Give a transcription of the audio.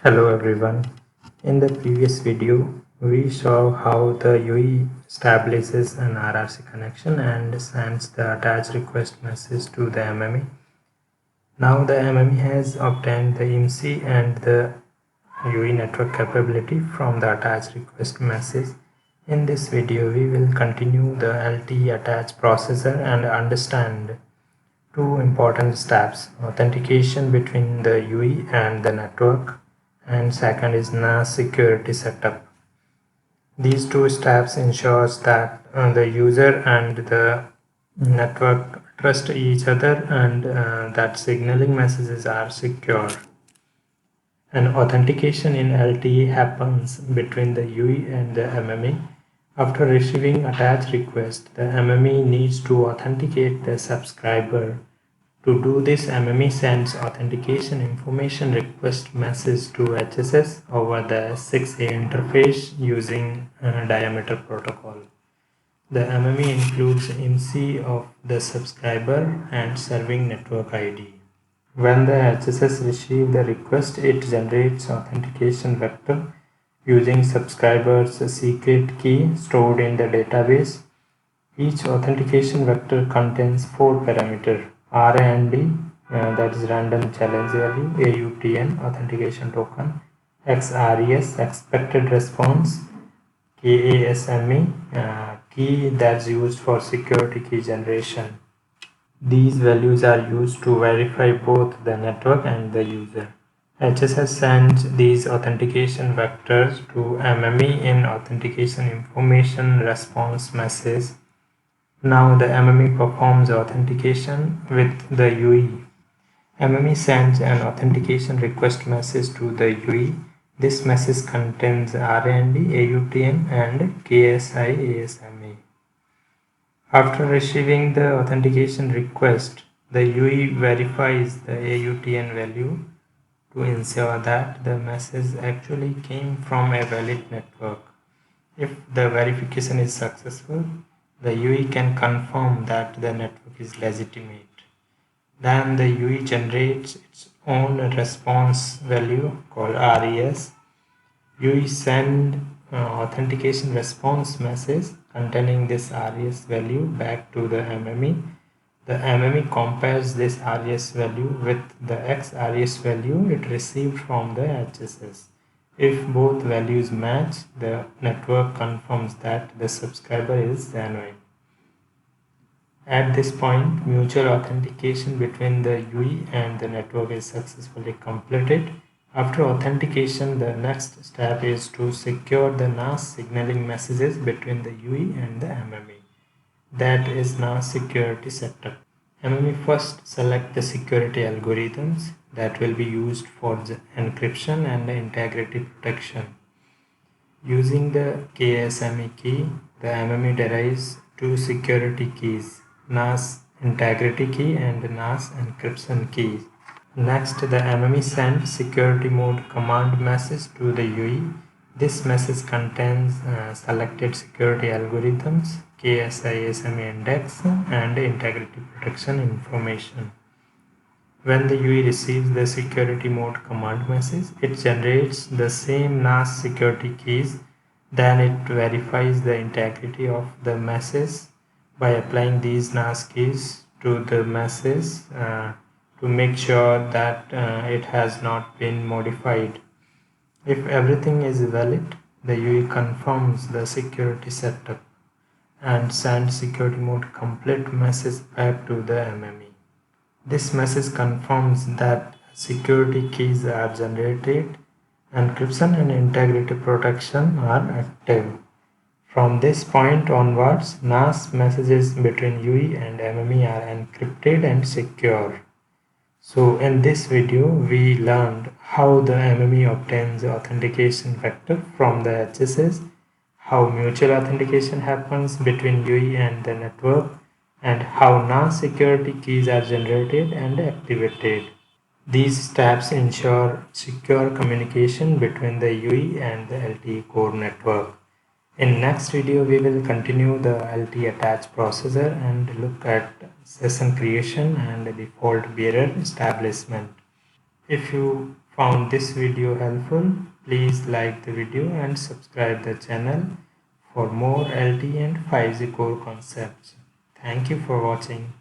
Hello everyone. In the previous video, we saw how the UE establishes an RRC connection and sends the attached request message to the MME. Now the MME has obtained the IMSI and the UE network capability from the attached request message. In this video, we will continue the LTE attach processor and understand two important steps: authentication between the UE and the network, and second is NAS security setup. These two steps ensures that the user and the network trust each other and that signaling messages are secure. An authentication in LTE happens between the UE and the MME. After receiving attached request, the MME needs to authenticate the subscriber. To do this, MME sends authentication information request message to HSS over the 6A interface using diameter protocol. The MME includes IMSI of the subscriber and serving network ID. When the HSS receives the request, it generates authentication vector using subscriber's secret key stored in the database. Each authentication vector contains 4 parameters: RAND, that is random challenge value, AUTN, authentication token, XRES, expected response, KASME, key that's used for security key generation. These values are used to verify both the network and the user. HSS sends these authentication vectors to MME in authentication information response message. Now the MME performs authentication with the UE. MME sends an authentication request message to the UE. This message contains RAND, AUTN, and KSIASME. After receiving the authentication request, the UE verifies the AUTN value to ensure that the message actually came from a valid network. If the verification is successful, the UE can confirm that the network is legitimate. Then the UE generates its own response value called RES. UE sends authentication response message containing this RES value back to the MME. The MME compares this RES value with the XRES value it received from the HSS. If both values match, the network confirms that the subscriber is genuine. At this point, mutual authentication between the UE and the network is successfully completed. After authentication, the next step is to secure the NAS signaling messages between the UE and the MME. That is NAS security setup. MME first select the security algorithms that will be used for the encryption and integrity protection. Using the KSME key, the MME derives two security keys: NAS integrity key and NAS encryption key. Next, the MME sends security mode command message to the UE. This message contains selected security algorithms, KSIASME index, and integrity protection information. When the UE receives the security mode command message, it generates the same NAS security keys. Then it verifies the integrity of the message by applying these NAS keys to the message to make sure that it has not been modified. If everything is valid, the UE confirms the security setup and sends security mode complete message back to the MME. This message confirms that security keys are generated, encryption and integrity protection are active. From this point onwards, NAS messages between UE and MME are encrypted and secure. So in this video, we learned how the MME obtains the authentication vector from the HSS, how mutual authentication happens between UE and the network, and how NAS security keys are generated and activated. These steps ensure secure communication between the UE and the LTE core network. In next video, we will continue the LTE attach processor and look at session creation and default bearer establishment. If you found this video helpful, please like the video and subscribe the channel for more LTE and 5G core concepts. Thank you for watching.